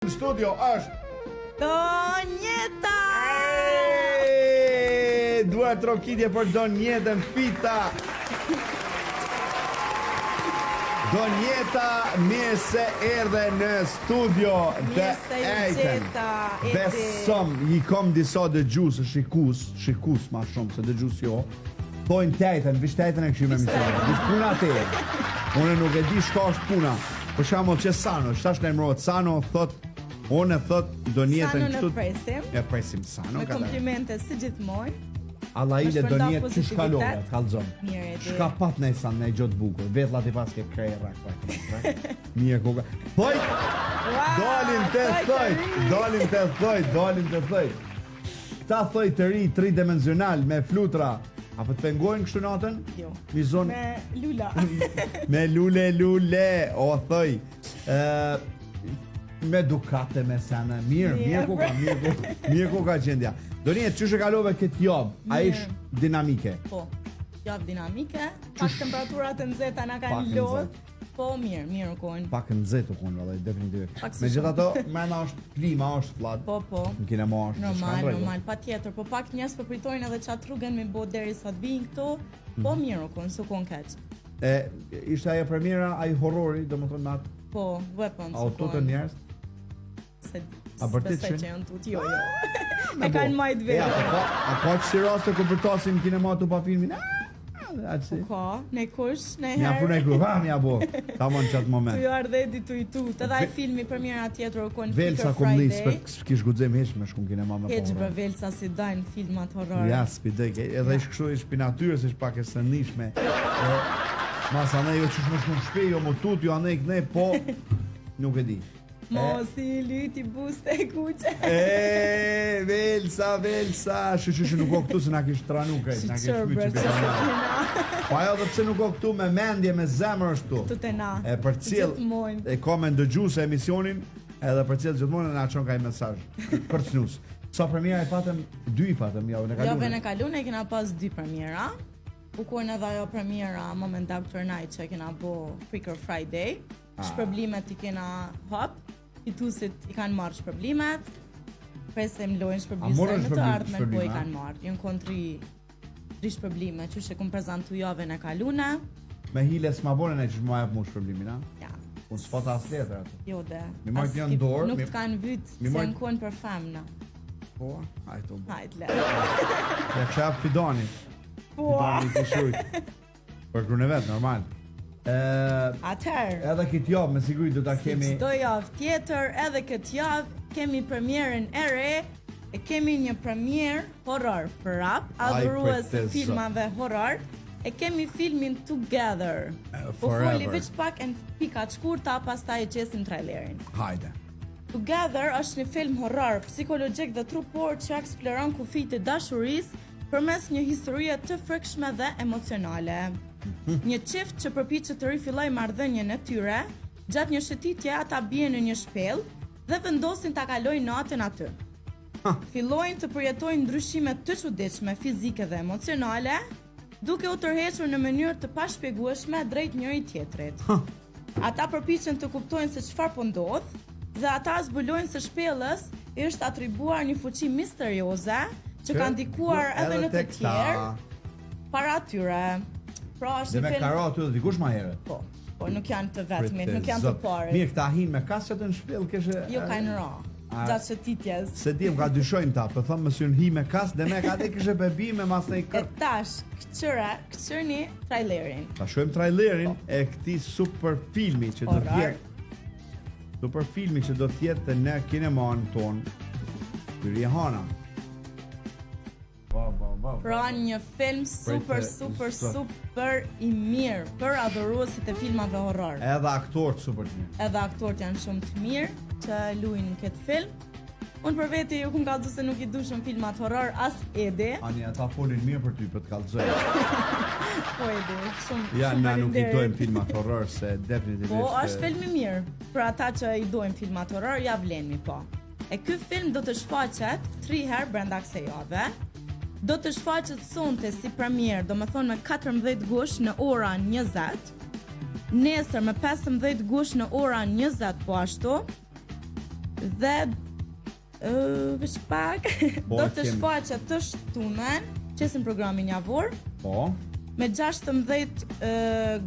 Në studio është Donjeta! Dua trokitje për Donjetën Fita. Donjeta, mirë se erdhe në studio. Mirë se ju gjeta, Besom, i kom disa dëgjues, shikus ma shumë se dëgjues jo. Thojnë tejten, vish tejten e këshime misionet, vish puna tejten. Unë nuk e di shka është puna. Për shembull që Sano, shtash në emrohet Sano, unë e thot Donjetën këtu. Sano e presim Sano. Me komplimente si gjithmonë. Alla ile Donjet që shkalove, të kalzon. Mirë, shka pat në isan në i gjotë bukur. Vetlat i pas ke krej rak. Mirë koka. Thoj! Dalin të thoj. Këta thoj të ri, tridimensional, me flutra. Apo të pengojnë kështu natën? Jo. Me lula. Me lule, o thoj. Me Ducate, me sene. Mirë koka gjendja. Donjet, çu kalove këtë javë? A ish dinamike? Po. Javë dinamike. Pak temperaturat e nxehta na kanë lodhur. Po mirë u konë. Pak nxehtë u konë, vallai, definitivisht. Megjithatë, mëna është klima, është fllad. Po. Në kinema është normal, patjetër, po pak njerëz po pritojnë edhe çat rrugën me bë derisa të vinë këtu. Po mirë u konë, s'u konë keq. Ishte ajo premiera, ai horrori, domethënë me atë. Po, weapons. Auto të njerëz. A vërtet që janë tuti jo. Me kanë majt vetë. A ka që raste ku përtasin në kinema tu pa filmin? Ka, ne kush, ne herë. Mja puna e kru, mja bo. Ta mon qatë moment. Tu jo ardhedi tu i tu. Të dhaj filmi premiera tjetër u konë Velsa kom lis, për s'kish gudzem heq me shku në kinema me pohra. Heq për Velsa si dajnë filmat horror. Ja, s'pidej, edhe ish kështu ish pinatyrës, ish pak e së nishme. Mas anej jo që shme shku në shpej, jo më tut, jo anej kënej, po nuk e di. Mos i lyti buste e kuqe. Velsa, shu nuk o këtu se na kish tranu kaj, na kish pyqe. Po ajo dhe pse nuk o këtu me mendje, me zemër është tu. Tu të na, për cilë, e ka me ndëgju se emisionin, edhe për cilë gjithmonë na qon kaj mesazh për snus. Sa premiera i patëm, 2 i patëm, javën e kalune. Javën e kalune e kena pas 2 premiera. U konë edhe ajo premiera Moment Dr. Night që kena bo Freaker Friday. Shpërblimet i kena hop. Fituesit i kanë marrë shpërblimet. Presim lojnë shpërblisën në të ardhmen, po i kanë marrë. Jënë kontri 3 shpërblime, që shë këmë prezentu javën e kalune. Me hile s'ma bonën e që shma jep mu shpërblimin, a? Ja. Unë s'pata as letër atë. Jo dhe. Mi marrë një ndorë. Nuk të kanë vytë, se në konë për femna. Po, hajtë u. Hajtë le. Ja kësha Fidoni. Po. Fidoni të shujtë. Për kërën e vetë, normal. Atëherë edhe këtë javë me siguri do ta kemi çdo javë tjetër, edhe këtë javë kemi premierën e re, e kemi një premierë horror prap, adhurues të filmave horror, e kemi filmin Together. Po foli veç pak në pika të shkurta, pastaj e qesim trailerin. Hajde. Together është një film horror psikologjik dhe trupor që eksploron kufijtë e dashurisë përmes një historie të frikshme dhe emocionale. Një çift që përpiqet të rifillojë marrëdhënien e tyre, gjatë një shëtitje ata bien në një shpellë dhe vendosin ta kalojnë natën aty. Fillojnë të përjetojnë ndryshime të çuditshme fizike dhe emocionale, duke u tërhequr në mënyrë të pashpjegueshme drejt njëri tjetrit. Ata përpiqen të kuptojnë se çfarë po ndodh dhe ata zbulojnë se shpellës i është atribuar një fuqi misterioze që ka ndikuar edhe në të tjerë para tyre. Pra është dhe me karo aty dhe dikush ma herët. Po nuk janë të vetmit, nuk janë të parit. Mirë, këta hin me kasët në shpellë kështë... Jo kanë ra, gjatë shëtitjes. Se dim, ka dyshojnë ta, për thëmë mësë hi me kasë, dhe me ka dhe kështë bebi me mas në i kërë. E tash, këqërni trailerin. Ta shojmë trailerin e këti super filmi që do tjetë. Super filmi që do tjetë në kinemanë tonë, Pyri Hana. Pra një film super i mirë për adhuruesit e filmave horror. Edhe aktorët super të mirë. Edhe aktorët janë shumë të mirë që luajnë këtë film. Unë për veti ju kum kallëzu se nuk i dushëm filmat horror as Edi. Ani ata folin mirë për ty për të kallëzoj. Po Edi, shumë. Ja, na nuk i dojmë filmat horror se definitivisht. Po, është film i mirë. Për ata që i dojmë filmat horror, ja vlenmi po. E ky film do të shfaqet 3 herë brenda kësaj jave. Do të shfaqet sonte si premier, do me thonë me 14 gush në ora 20, nesër me 15 gush në ora 20 po ashtu, Dhe veç pak do të shfaqet të shtunën, qesin programin javor, Po. me 16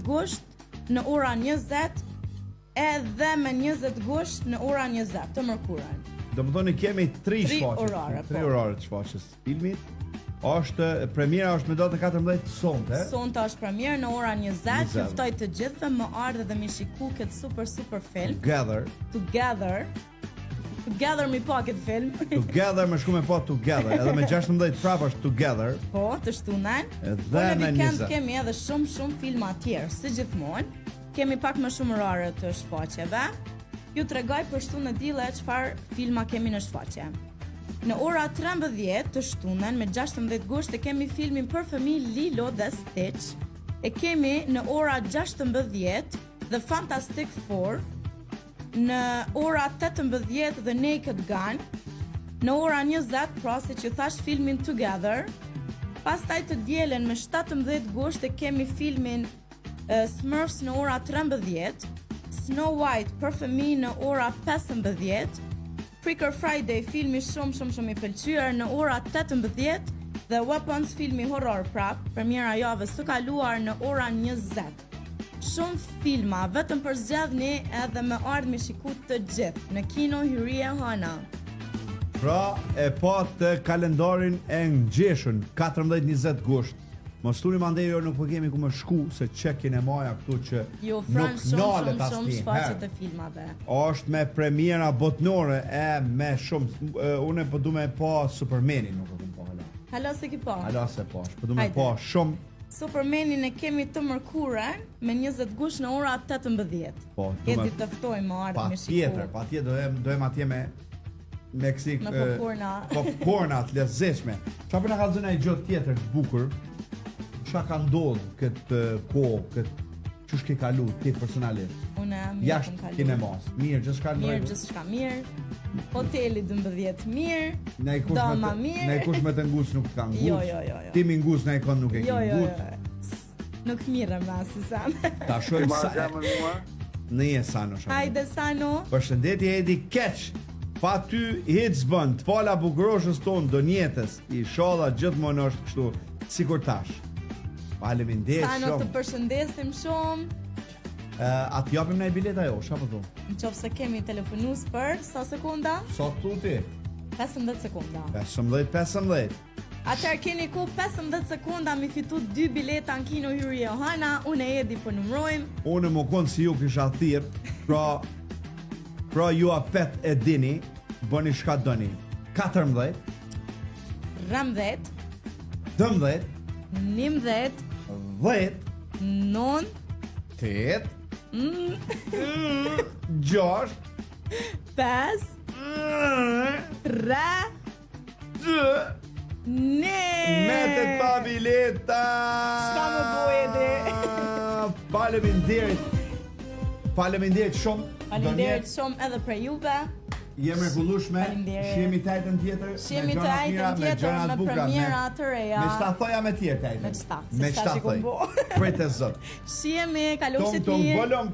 gusht në ora 20 edhe me 20 gusht në ora 20 të mërkurën. Do më thoni kemi 3 shfaqje. orare, 3 po. orare të shfaqjes filmit. Premiera është me datën 14 sonte. Sonte është premier në ora 20. 20. Juftoj të gjithëve më ardhe dhe mi shiku këtë super film. Together mi pa këtë film. Together më shku me po Together. Edhe me 16 prapë është Together. Po, të shtunën. Edhe Po në me weekend 20. kemi edhe shumë filma tjerë, si gjithmonë. Kemi pak më shumë orare të shfaqjeve. Ju tregoj për shtunë e dile çfarë filma kemi në shfaqje. Në ora 13 të shtunën me 16 gusht e kemi filmin për fëmijë Lilo dhe Stitch. E kemi në ora 16 The Fantastic Four. Në ora 18 The Naked Gun. Në ora 20, pra si që thash, filmin Together. Pastaj të dielen me 17 gusht e kemi filmin Smurfs në ora 13, Snow White për fëmijë në ora 15, Freaker Friday filmi shumë i pëlqyer në ora 18 dhe Weapons filmi horror prap, premiera javës së kaluar në ora 20. Shumë filma, vetëm për zgjedhni edhe me ardhmë shiku të gjithë në Kino Hyria Hana. Pra e pa të kalendarin e ngjeshën 14-20 gusht. Mos tuni mandej jo nuk po kemi ku më shku se çe kinemaja këtu që Jo, nuk nalet shumë asnjë. shfaqje të filmave. Është me premiera botnore e me shumë unë po du me pa Supermanin, nuk e kam pa hala. Hala se ki pa. Hala se pa, po du me Hajde. pa shumë. Supermanin e kemi të mërkurën me 20 gusht në ora 18. Po, du me Edi të ftojmë më ardhë me shiku. patjetër dojem atje me Meksik Me popcorna. popcorna të lezetshme. Çfarë na ka dhënë ai gjë tjetër të bukur? Çfarë ka ndodhur këtë kohë, këtë çush ke kalu ti personalisht? Unë Jashtë kinemas. Mirë, gjithçka në Mirë, rregull. gjithçka mirë. Hoteli 12 mirë. Ne kush Dama me mirë. ne kush me të ngus nuk ka ngus. Jo. Ti mi ngus ne kon nuk e ke Jo. ngus. Nuk mirë më si sa. Ta shojmë sa. Nije Sano shoh. Hajde Sano. Përshëndetje Edi Keq. Pa ty Hitsbën, të pala bukuroshës tonë Donjetës, i sholla gjithmonë është kështu, sikur tash. Faleminderit Sano të shumë. përshëndesim shumë. A të japim ne bileta jo, çfarë po thon? Nëse kemi telefonus për sa sekonda? Sa thotë? 15 sekonda. 15. Atëherë keni ku 15 sekonda mi fitu 2 bileta në Kino Hyri Johana. Unë e Edi po numrojmë. Unë më konë si ju kisha thirr, pra ju apet e dini, bëni shka doni. 14, 13, 12, 19, 10, 9, 8, 6, 5, 3, 2, Metet pa bileta. S'ka më bo, Edi. Faleminderit shumë. Faleminderit shumë edhe për juve. Je mrekullueshme. Faleminderit. Shihemi tajtën tjetër. Shihemi tajtën tjetër me premiera të reja. Me çfarë thoja me tjetër tajtën? Me çfarë? Me Se çfarë çfarë që kom thoj? bo. Prit e zot. Shihemi, kalofshi të Tom mirë. volom